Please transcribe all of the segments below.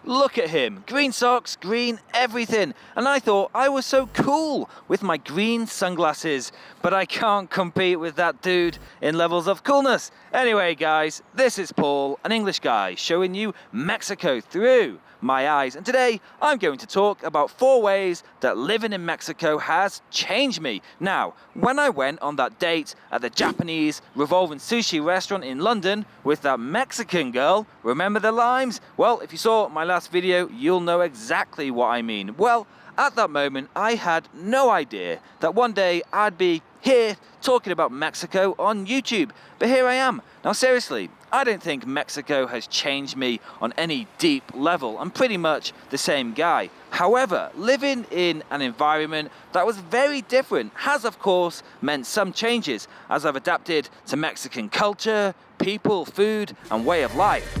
look at him. Green socks, green everything. And I thought I was so cool with my green sunglasses. But I can't compete with that dude in levels of coolness. Anyway, guys, this is Paul, an English guy, showing you Mexico through my eyes. And today I'm going to talk about 4 ways that living in Mexico has changed me. Now, when I went on that date at the Japanese revolving sushi restaurant in London with that Mexican girl, remember the limes? Well, if you saw my last video, you'll know exactly what I mean. Well, at that moment, I had no idea that one day I'd be here talking about Mexico on YouTube. But here I am. Now seriously, I don't think Mexico has changed me on any deep level. I'm pretty much the same guy. However, living in an environment that was very different has of course meant some changes as I've adapted to Mexican culture, people, food, and way of life.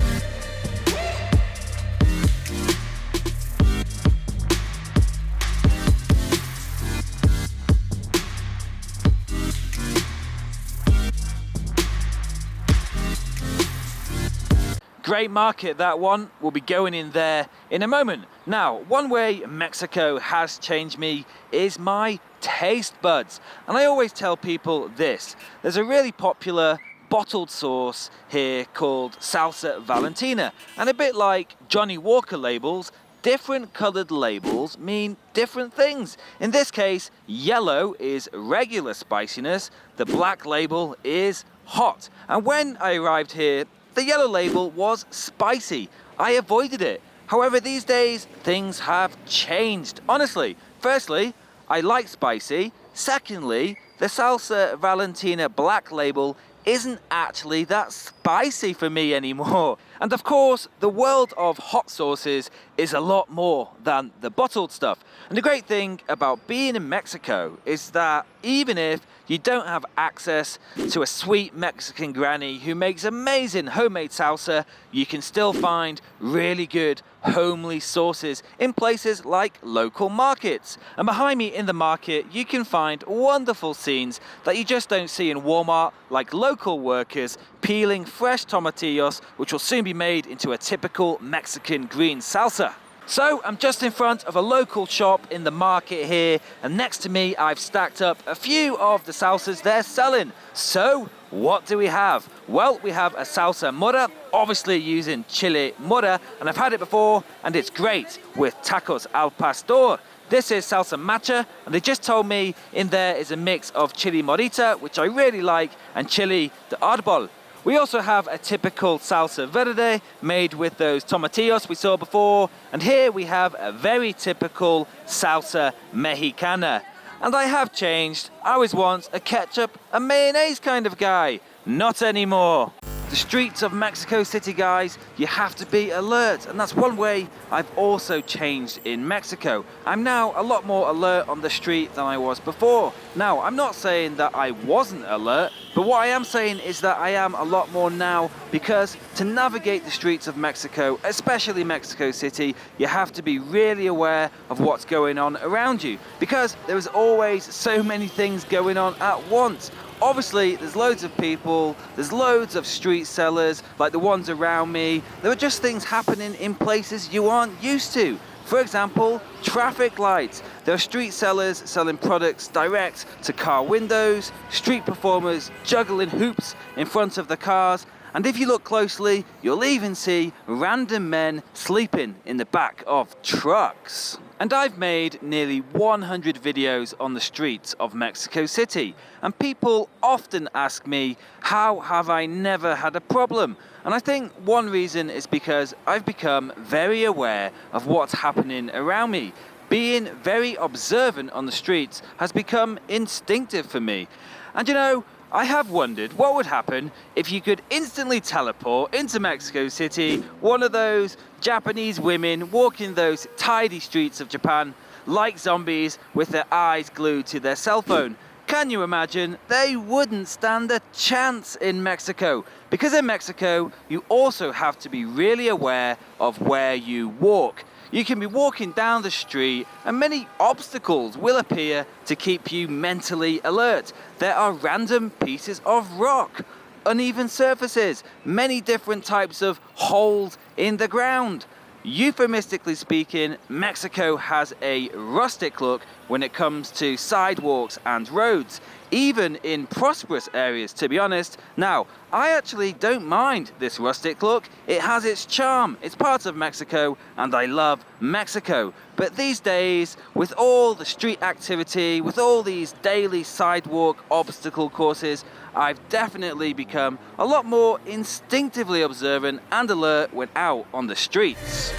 Great market, that one. We'll be going in there in a moment. Now, one way Mexico has changed me is my taste buds. And I always tell people this. There's a really popular bottled sauce here called Salsa Valentina. And a bit like Johnny Walker labels, different colored labels mean different things. In this case, yellow is regular spiciness. The black label is hot. And when I arrived here, the yellow label was spicy. I avoided it. However, these days, things have changed. Honestly, firstly, I like spicy. Secondly, the Salsa Valentina black label isn't actually that spicy for me anymore. And of course, the world of hot sauces is a lot more than the bottled stuff. And the great thing about being in Mexico is that even if you don't have access to a sweet Mexican granny who makes amazing homemade salsa, you can still find really good homely sauces in places like local markets. And behind me in the market, you can find wonderful scenes that you just don't see in Walmart, like local workers peeling fresh tomatillos, which will soon be made into a typical Mexican green salsa. So I'm just in front of a local shop in the market here, and next to me I've stacked up a few of the salsas they're selling. So what do we have? Well, we have a salsa mora, obviously using chile mora, and I've had it before and it's great with tacos al pastor. This is salsa macha, and they just told me in there is a mix of chili morita, which I really like, and chili de árbol. We also have a typical salsa verde made with those tomatillos we saw before. And here we have a very typical salsa mexicana. And I have changed. I was once a ketchup and mayonnaise kind of guy. Not anymore. The streets of Mexico City, guys, you have to be alert, and that's one way I've also changed in Mexico. I'm now a lot more alert on the street than I was before. Now, I'm not saying that I wasn't alert, but what I am saying is that I am a lot more now, because to navigate the streets of Mexico, especially Mexico City, you have to be really aware of what's going on around you, because there is always so many things going on at once. Obviously, there's loads of people, there's loads of street sellers, like the ones around me. There are just things happening in places you aren't used to. For example, traffic lights. There are street sellers selling products direct to car windows, street performers juggling hoops in front of the cars, and if you look closely, you'll even see random men sleeping in the back of trucks. And I've made nearly 100 videos on the streets of Mexico City, and people often ask me, how have I never had a problem? And I think one reason is because I've become very aware of what's happening around me. Being very observant on the streets has become instinctive for me. And you know, I have wondered what would happen if you could instantly teleport into Mexico City, one of those Japanese women walking those tidy streets of Japan like zombies with their eyes glued to their cell phone. Can you imagine? They wouldn't stand a chance in Mexico, because in Mexico you also have to be really aware of where you walk. You can be walking down the street and many obstacles will appear to keep you mentally alert. There are random pieces of rock, uneven surfaces, many different types of holes in the ground. Euphemistically speaking, Mexico has a rustic look when it comes to sidewalks and roads, even in prosperous areas, to be honest. Now, I actually don't mind this rustic look. It has its charm. It's part of Mexico, and I love Mexico. But these days, with all the street activity, with all these daily sidewalk obstacle courses, I've definitely become a lot more instinctively observant and alert when out on the streets.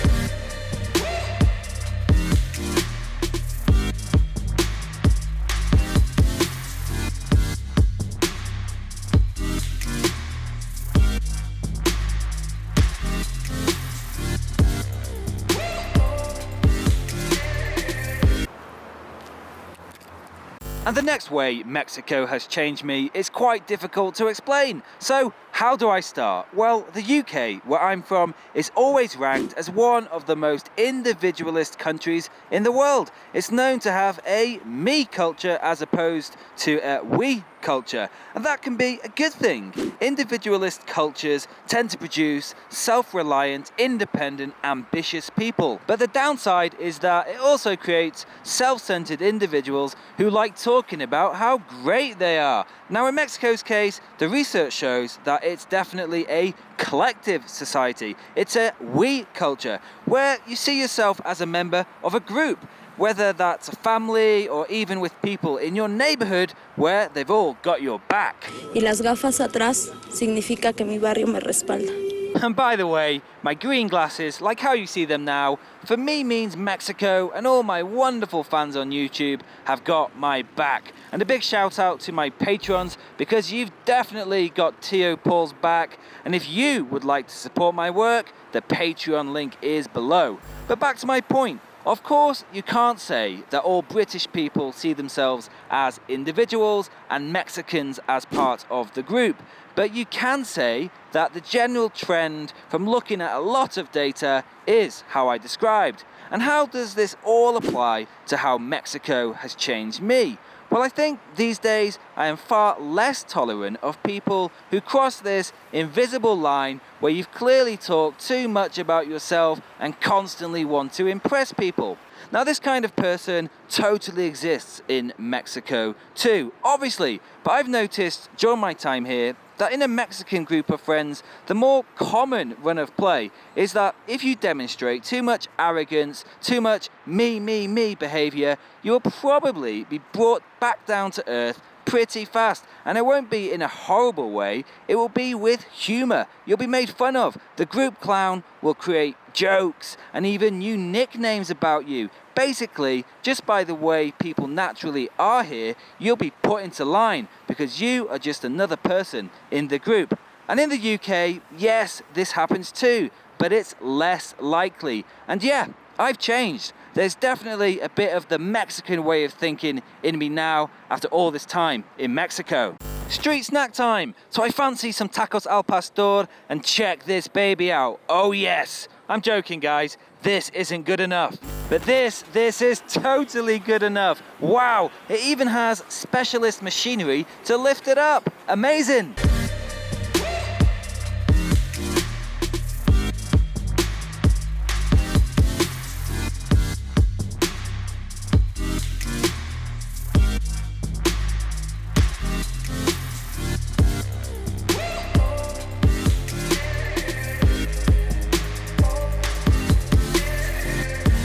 And the next way Mexico has changed me is quite difficult to explain. So how do I start? Well, the UK, where I'm from, is always ranked as one of the most individualist countries in the world. It's known to have a me culture as opposed to a we culture, and that can be a good thing. Individualist cultures tend to produce self-reliant, independent, ambitious people. But the downside is that it also creates self-centered individuals who like talking about how great they are. Now, in Mexico's case, the research shows that it's definitely a collective society. It's a we culture, where you see yourself as a member of a group, whether that's a family or even with people in your neighborhood where they've all got your back. Y las gafas atrás significa que mi barrio me respalda. And by the way, my green glasses, like how you see them now, for me means Mexico, and all my wonderful fans on YouTube have got my back. And a big shout out to my patrons, because you've definitely got Tio Paul's back. And if you would like to support my work, the Patreon link is below. But back to my point. Of course, you can't say that all British people see themselves as individuals and Mexicans as part of the group. But you can say that the general trend from looking at a lot of data is how I described. And how does this all apply to how Mexico has changed me? Well, I think these days I am far less tolerant of people who cross this invisible line where you've clearly talked too much about yourself and constantly want to impress people. Now, this kind of person totally exists in Mexico too, obviously, but I've noticed during my time here that in a Mexican group of friends, the more common run of play is that if you demonstrate too much arrogance, too much me behavior, you will probably be brought back down to earth pretty fast. And it won't be in a horrible way, it will be with humor. You'll be made fun of. The group clown will create jokes and even new nicknames about you. Basically, just by the way people naturally are here, you'll be put into line because you are just another person in the group. And in the UK, yes, this happens too, but it's less likely. And yeah, I've changed. There's definitely a bit of the Mexican way of thinking in me now after all this time in Mexico. Street snack time. So I fancy some tacos al pastor, and check this baby out. Oh yes. I'm joking, guys. This isn't good enough. But this is totally good enough. Wow, it even has specialist machinery to lift it up. Amazing.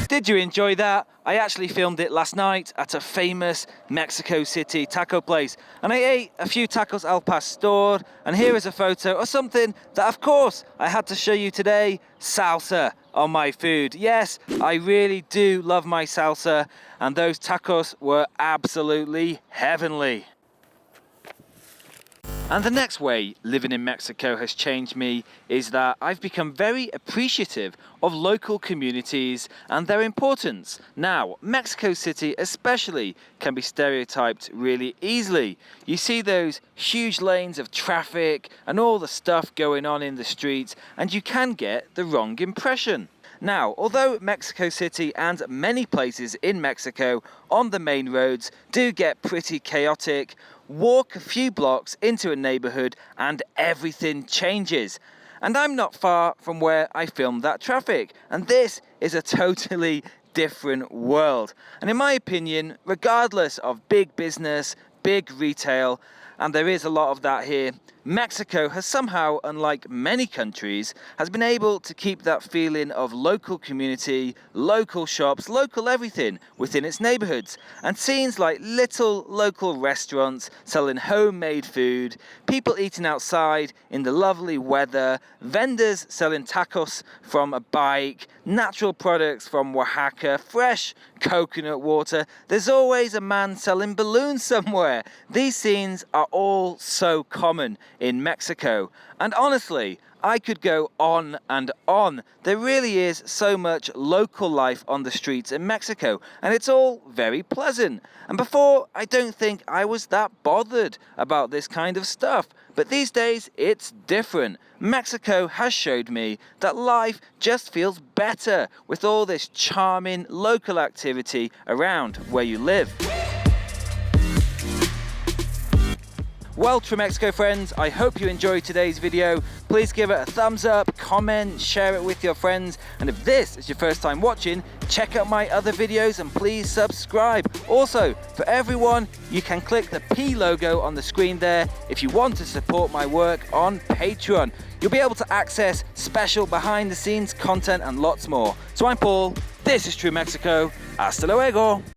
Did you enjoy that? I actually filmed it last night at a famous Mexico City taco place, and I ate a few tacos al pastor, and here is a photo of something that of course I had to show you today: salsa on my food. Yes, I really do love my salsa, and those tacos were absolutely heavenly. And the next way living in Mexico has changed me is that I've become very appreciative of local communities and their importance. Now, Mexico City especially can be stereotyped really easily. You see those huge lanes of traffic and all the stuff going on in the streets, and you can get the wrong impression. Now, although Mexico City and many places in Mexico on the main roads do get pretty chaotic, walk a few blocks into a neighborhood and everything changes. And I'm not far from where I filmed that traffic, and this is a totally different world. And in my opinion, regardless of big business, big retail, and there is a lot of that here, Mexico has somehow, unlike many countries, has been able to keep that feeling of local community, local shops, local everything within its neighborhoods. And scenes like little local restaurants selling homemade food, people eating outside in the lovely weather, vendors selling tacos from a bike, natural products from Oaxaca, fresh coconut water. There's always a man selling balloons somewhere. These scenes are all so common in Mexico, and honestly, I could go on and on. There really is so much local life on the streets in Mexico, and it's all very pleasant. And before, I don't think I was that bothered about this kind of stuff, but these days it's different. Mexico has showed me that life just feels better with all this charming local activity around where you live. Well, True Mexico friends, I hope you enjoyed today's video. Please give it a thumbs up, comment, share it with your friends, and if this is your first time watching, check out my other videos and please subscribe. Also, for everyone, you can click the P logo on the screen there if you want to support my work on Patreon. You'll be able to access special behind the scenes content and lots more. So I'm Paul, this is True Mexico, hasta luego.